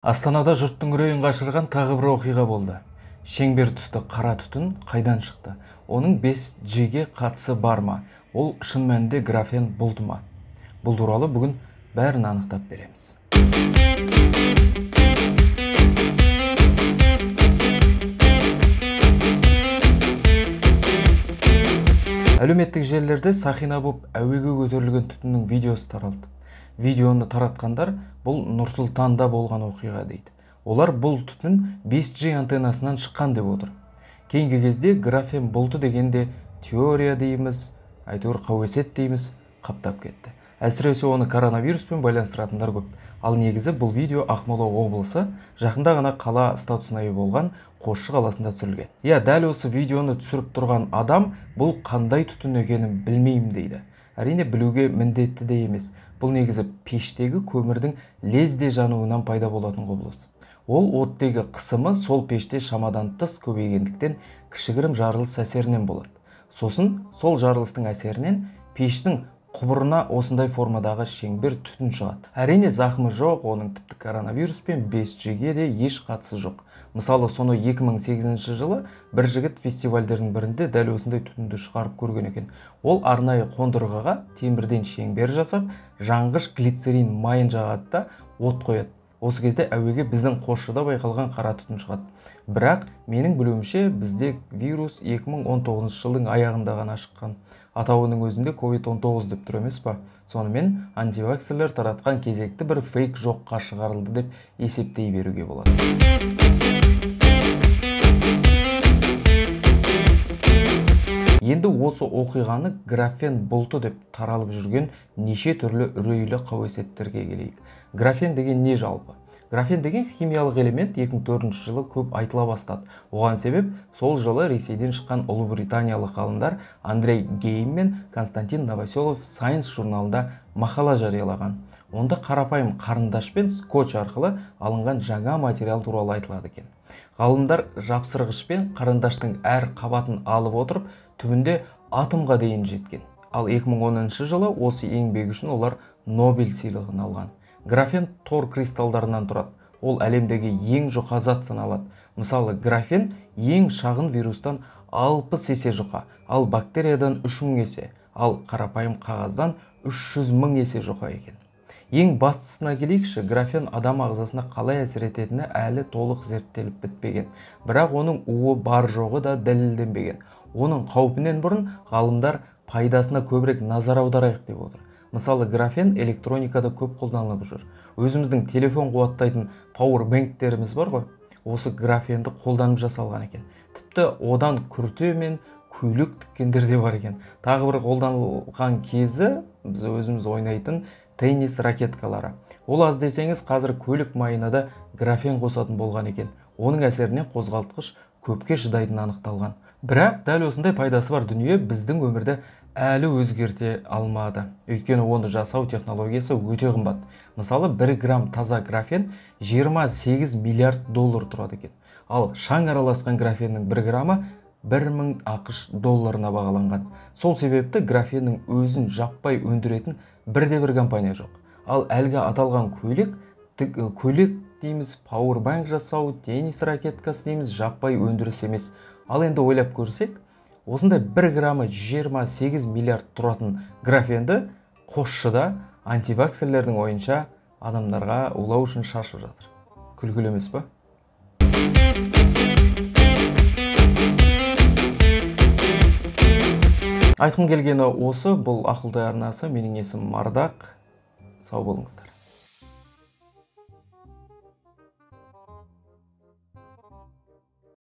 Астанада жұрттың үрейін қашырған тағы бір оқиға болды. Шеңбер түсті қара түтін қайдан шықты? Оның 5G-ге қатысы бар ма? Ол шын мәнінде графен бұлты ма? Бұл туралы бүгін бәрін анықтап береміз. Әлеуметтік желілерде сақина болып әуеге көтерілген түтіннің видеосы таралды. Видеоны таратқандар бұл Нұр-Сұлтанда болған оқиға дейді. Олар бұл түтін 5G антеннасынан шыққан деп отыр. Кейінгі кезде графен бұлты дегенде теория дейміз, әйтеуір қауесет дейміз, қаптап кетті. Әсіресе оны коронавируспен байланыстыратындар көп. Ал негізі бұл видео Ақмола облысы жақында ғана қала статусына ие болған Қосшы қаласында түсірілген. Дәл осы видеоны түсіріп тұрған адам бұл қандай түтін екенін білмеймін дейді. Әрине білуге міндетті де емес. Бұл негізі пештегі көмірдің лезде жануынан пайда болатын құбылыс. Ол оттегі қысымы сол пеште шамадан тыс көбейгендіктен кішігірім жарылыс әсерінен болады. Сосын сол жарылыстың әсерінен пештің құбырына осындай формадағы шеңбер түтін шығады. Әрине зақымы жоқ, оның тіпті коронавируспен 5G-ге де еш қатысы жоқ. Мысалы, соны 2008 жылы бір жігіт фестивальдердің бірінде дәл осындай түтінді шығарып көрген екен. Ол арнайы қондырғыға темірден шеңбер жасап, жанғыш глицерин майын жағады да от қояды. Осы кезде әуеге біздің Қосшыда байқалған қара түтін шығады. Бірақ менің білуімше бізде вирус 2019 жылдың аяғында ғана шыққан. Атауының өзінде COVID-19 деп тұр емес па? Сонымен антиваксерлер таратқан кезекті бір фейк жоққа шығарылды деп есептей беруге болады. Енді осы оқиғаны графен бұлты деп таралып жүрген неше түрлі үрейлі қауесеттерге келейік. Графен деген не жалпы? Графен деген химиялық элемент 2004 жылы көп айтыла бастады. Оған себеп сол жылы Ресейден шыққан ұлыбританиялық ғалымдар Андрей Гейм мен Константин Новоселов Science журналында мақала жариялаған. Онда қарапайым қарындаш пен скотч арқылы алынған жаңа материал туралы айтылады екен. Ғалымдар жапсырғыш пен қарындаштың әр қабатын алып отырып, түбінде атомға дейін жеткен. Ал 2010 жылы осы еңбегі үшін олар Нобель сыйлығын алған. Графен тор кристалдарынан тұрады. Ол әлемдегі ең жұқа зат саналады. Мысалы, графен ең шағын вирустан 60 есе жұқа, ал бактериядан 3000 есе, ал қарапайым қағаздан 300.000 есе жұқа екен. Ең бастысына келейікші, графен адам ағзасына қалай әсер ететіні әлі толық зерттеліп бітпеген. Бірақ оның уы бар жоғы да дәлелденбеген. Оның қаупінен бұрын ғалымдар пайдасына көбірек назар аударайық деп отыр. Мысалы, графен электроникада көп қолданылып жүр. Өзіміздің телефон қуаттайтын пауэрбэнктеріміз бар ғой, осы графенді қолданып жасалған екен. Тіпті одан күрте мен көйлек тіккендер де бар екен. Тағы бір қолданылған кезі біз өзіміз ойнайтын теннис ракеткалары. Ол аз десеңіз, қазір көлік майына да графен қосатын болған екен. Оның әсерінен қозғалтқыш көпке шыдайтын анықталған. Бірақ дәл осындай пайдасы бар дүние біздің өмірді әлі өзгерте алмады. Өйткені оны жасау технологиясы өте қымбат. Мысалы, 1 грамм таза графен 28 миллиард доллар тұрады екен. Ал шаң араласқан графеннің 1 граммы 1000 ақш долларына бағаланған. Сол себепті графеннің өзін жаппай өндіретін бірде-бір компания жоқ. Ал әлгі аталған көйлек дейміз, пауэрбанк жасау, теннис ракеткасы дейміз, жаппай өндіріс емес. Ал енді ойлап көрсек, осындай 1 граммы 28 миллиард тұратын графенді Қосшыда антиваксерлердің ойынша адамдарға улау үшін шашып жатыр. Күлкілі емес па? Айтқым келгені осы, бұл ақылды арнасы, менің есімім Ардақ. Сау болыңыздар.